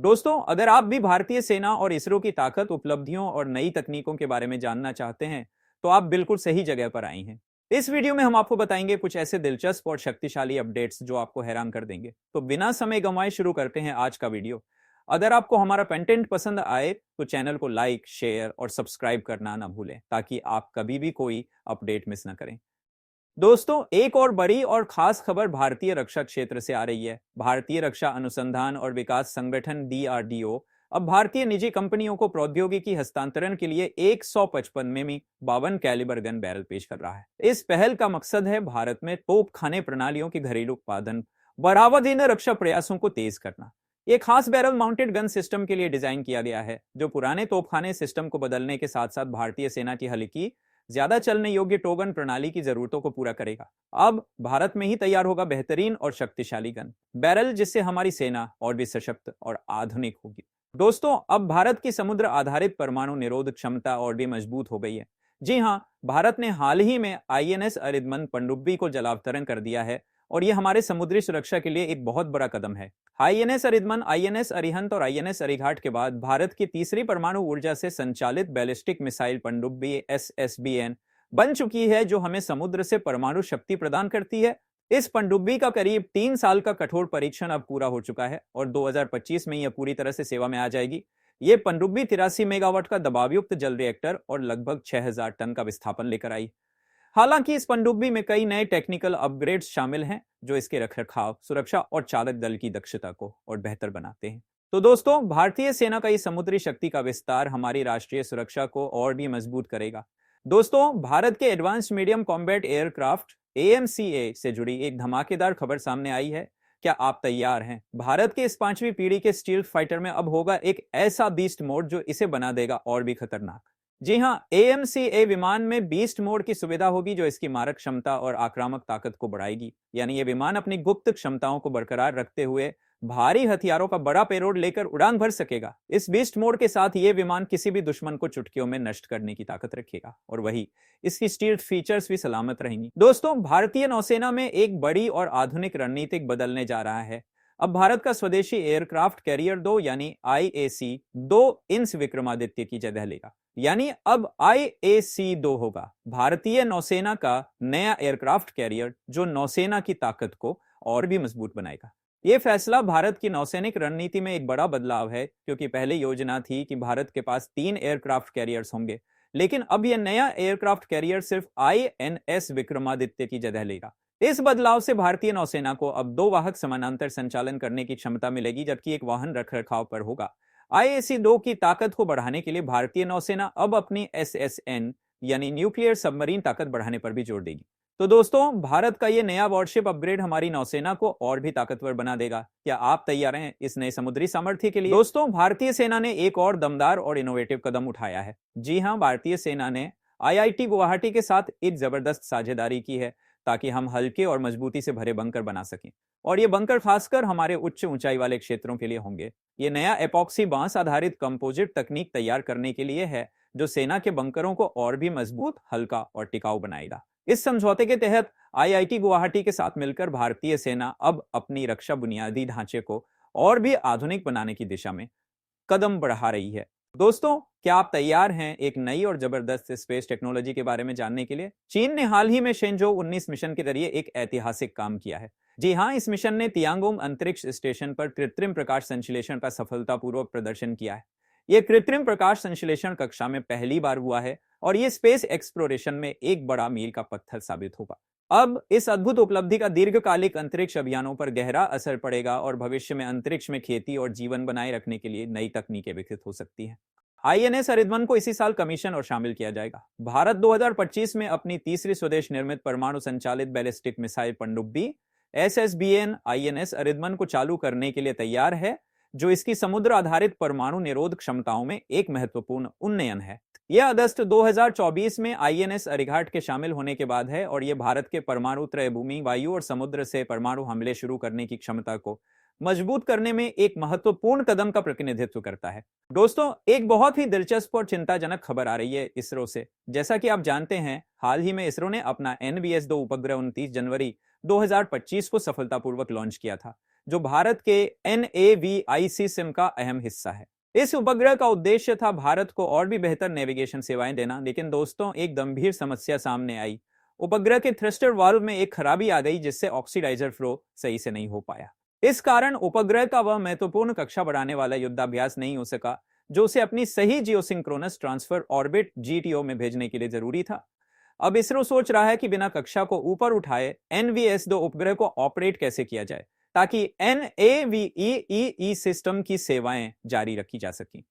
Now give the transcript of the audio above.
दोस्तों, अगर आप भी भारतीय सेना और इसरो की ताकत, उपलब्धियों और नई तकनीकों के बारे में जानना चाहते हैं, तो आप बिल्कुल सही जगह पर आई हैं। इस वीडियो में हम आपको बताएंगे कुछ ऐसे दिलचस्प और शक्तिशाली अपडेट्स जो आपको हैरान कर देंगे। तो बिना समय गंवाए शुरू करते हैं आज का वीडियो। अगर आपको हमारा कंटेंट पसंद आए तो चैनल को लाइक, शेयर और सब्सक्राइब करना ना भूलें, ताकि आप कभी भी कोई अपडेट मिस ना करें। दोस्तों, एक और बड़ी और खास खबर भारतीय रक्षा क्षेत्र से आ रही है। भारतीय रक्षा अनुसंधान और विकास संगठन डीआरडीओ अब भारतीय निजी कंपनियों को प्रौद्योगिकी हस्तांतरण के लिए 155 में 52 कैलिबर गन बैरल पेश कर रहा है। इस पहल का मकसद है भारत में तोपखाने प्रणालियों की घरेलू उत्पादन, बढ़ावा देने, रक्षा प्रयासों को तेज करना। ये खास बैरल माउंटेड गन सिस्टम के लिए डिजाइन किया गया है, जो पुराने तोपखाने सिस्टम को बदलने के साथ साथ भारतीय सेना की हल्की, ज्यादा चलने योग्य टोगन प्रणाली की जरूरतों को पूरा करेगा। अब भारत में ही तैयार होगा बेहतरीन और शक्तिशाली गन बैरल, जिससे हमारी सेना और भी सशक्त और आधुनिक होगी। दोस्तों, अब भारत की समुद्र आधारित परमाणु निरोध क्षमता और भी मजबूत हो गई है। जी हां, भारत ने हाल ही में आईएनएस अरिदमन पनडुब्बी को जलावतरण कर दिया है, और यह हमारे समुद्री सुरक्षा के लिए एक बहुत बड़ा कदम है। आईएनएस अरिदमन, आईएनएस अरिहंत और आईएनएस अरिघाट के बाद भारत की तीसरी परमाणु ऊर्जा से संचालित बैलिस्टिक मिसाइल पनडुब्बी एसएसबीएन बन चुकी है, जो हमें समुद्र से परमाणु शक्ति प्रदान करती है। इस पनडुब्बी का करीब 3 साल का कठोर परीक्षण अब पूरा हो चुका है और 2025 में यह पूरी तरह से सेवा में आ जाएगी। ये पनडुब्बी 83 मेगावाट का दबावयुक्त जल रिएक्टर और लगभग 6000 टन का विस्थापन लेकर आई। हालांकि इस पनडुब्बी में कई नए टेक्निकल अपग्रेड्स शामिल हैं, जो इसके रखरखाव, सुरक्षा और चालक दल की दक्षता को और बेहतर बनाते हैं। तो दोस्तों, भारतीय सेना का इस समुद्री शक्ति का विस्तार हमारी राष्ट्रीय सुरक्षा को और भी मजबूत करेगा। दोस्तों, भारत के advanced medium combat aircraft AMCA से जुड़ी एक धमाकेदार खबर सामने आई है। क्या आप तैयार हैं? भारत के इस 5वीं पीढ़ी के स्टील्थ फाइटर में अब होगा एक ऐसा बीस्ट मोड जो इसे बना देगा और भी खतरनाक। जी हां, एएमसीए विमान में बीस्ट मोड की सुविधा होगी, जो इसकी मारक क्षमता और आक्रामक ताकत को बढ़ाएगी। यानी ये विमान अपनी गुप्त क्षमताओं को बरकरार रखते हुए भारी हथियारों का बड़ा पेलोड लेकर उड़ान भर सकेगा। इस बीस्ट मोड के साथ ये विमान किसी भी दुश्मन को चुटकियों में नष्ट करने की ताकत रखेगा, और वही इसकी स्टील्थ फीचर्स भी सलामत रहेंगी। दोस्तों, भारतीय नौसेना में एक बड़ी और आधुनिक रणनीतिक बदलने जा रहा है। अब भारत का स्वदेशी एयरक्राफ्ट कैरियर 2 यानी आईएसी 2 इंस विक्रमादित्य की जगह लेगा। यानी अब IAC-2 होगा भारतीय नौसेना का नया एयरक्राफ्ट कैरियर, जो नौसेना की ताकत को और भी मजबूत बनाएगा। यह फैसला भारत की नौसैनिक रणनीति में एक बड़ा बदलाव है, क्योंकि पहले योजना थी कि भारत के पास 3 एयरक्राफ्ट कैरियर्स होंगे, लेकिन अब यह नया एयरक्राफ्ट कैरियर सिर्फ INS विक्रमादित्य की जगह लेगा। इस बदलाव से भारतीय नौसेना को अब 2 वाहक समानांतर संचालन करने की क्षमता मिलेगी, जबकि एक वाहन रखरखाव पर होगा। IAC-2 की ताकत को बढ़ाने के लिए भारतीय नौसेना अब अपनी SSN यानी न्यूक्लियर सबमरीन ताकत बढ़ाने पर भी जोर देगी। तो दोस्तों, भारत का यह नया वॉरशिप अपग्रेड हमारी नौसेना को और भी ताकतवर बना देगा। क्या आप तैयार हैं इस नए समुद्री सामर्थ्य के लिए? दोस्तों, भारतीय सेना ने एक और दमदार और इनोवेटिव कदम उठाया है। जी हां, भारतीय सेना ने IIT गुवाहाटी के साथ एक जबरदस्त साझेदारी की है, ताकि हम हल्के और मजबूती से भरे बंकर बना सकें। और ये बंकर खासकर हमारे उच्च ऊंचाई वाले क्षेत्रों के लिए होंगे। ये नया एपॉक्सी बांस आधारित कंपोजिट तकनीक तैयार करने के लिए है, जो सेना के बंकरों को और भी मजबूत, हल्का और टिकाऊ बनाएगा। इस समझौते के तहत IIT गुवाहाटी के साथ मिलकर भारतीय सेना अब अपनी रक्षा बुनियादी ढांचे को और भी आधुनिक बनाने की दिशा में कदम बढ़ा रही है। दोस्तों, क्या आप तैयार हैं एक नई और जबरदस्त स्पेस टेक्नोलॉजी के बारे में जानने के लिए? चीन ने हाल ही में शेंजो 19 मिशन के जरिए एक ऐतिहासिक काम किया है। जी हां, इस मिशन ने तियांगोंग अंतरिक्ष स्टेशन पर कृत्रिम प्रकाश संश्लेषण का सफलतापूर्वक प्रदर्शन किया है। यह कृत्रिम प्रकाश संश्लेषण कक्षा में पहली बार हुआ है, और यह स्पेस एक्सप्लोरेशन में एक बड़ा मील का पत्थर साबित होगा। अब इस अद्भुत उपलब्धि का दीर्घकालिक अंतरिक्ष अभियानों पर गहरा असर पड़ेगा, और भविष्य में अंतरिक्ष में खेती और जीवन बनाए रखने के लिए नई तकनीकें विकसित हो सकती हैं। INS अरिदमन को इसी साल कमीशन और शामिल किया जाएगा। भारत 2025 में अपनी तीसरी स्वदेश निर्मित परमाणु संचालित बैलिस्टिक मिसाइल पनडुब्बी SSBN INS अरिदमन को चालू करने के लिए तैयार है, जो इसकी समुद्र आधारित परमाणु निरोध क्षमताओं में एक महत्वपूर्ण उन्नयन है। यह अगस्त 2024 में INS अरिघाट के शामिल होने के बाद है, और यह भारत के परमाणु त्रय भूमि, वायु और समुद्र से परमाणु हमले शुरू करने की क्षमता को मजबूत करने में एक महत्वपूर्ण कदम का प्रतिनिधित्व करता है। दोस्तों, एक बहुत ही दिलचस्प और चिंताजनक खबर आ रही है इसरो से। जैसा कि आप जानते हैं, हाल ही में इसरो ने अपना NVS-2 उपग्रह 29 जनवरी 2025 को सफलतापूर्वक लॉन्च किया था, जो भारत के NAVI सिस्टम का अहम हिस्सा है। इस उपग्रह का उद्देश्य था भारत को और भी बेहतर नेविगेशन सेवाएं देना, लेकिन दोस्तों एक गंभीर समस्या सामने आई। उपग्रह के थ्रस्टर वाल्व में एक खराबी आ गई, जिससे ऑक्सीडाइजर फ्लो सही से नहीं हो पाया। इस कारण उपग्रह का वह महत्वपूर्ण कक्षा बढ़ाने वाला युद्धाभ्यास नहीं हो सका, जो उसे अपनी सही जियोसिंक्रोनस ट्रांसफर ऑर्बिट GTO में भेजने के लिए जरूरी था। अब इसरो सोच रहा है कि बिना कक्षा को ऊपर उठाए NVS-2 उपग्रह को ऑपरेट कैसे किया जाए, ताकि NAVEEE सिस्टम की सेवाएं जारी रखी जा सकें।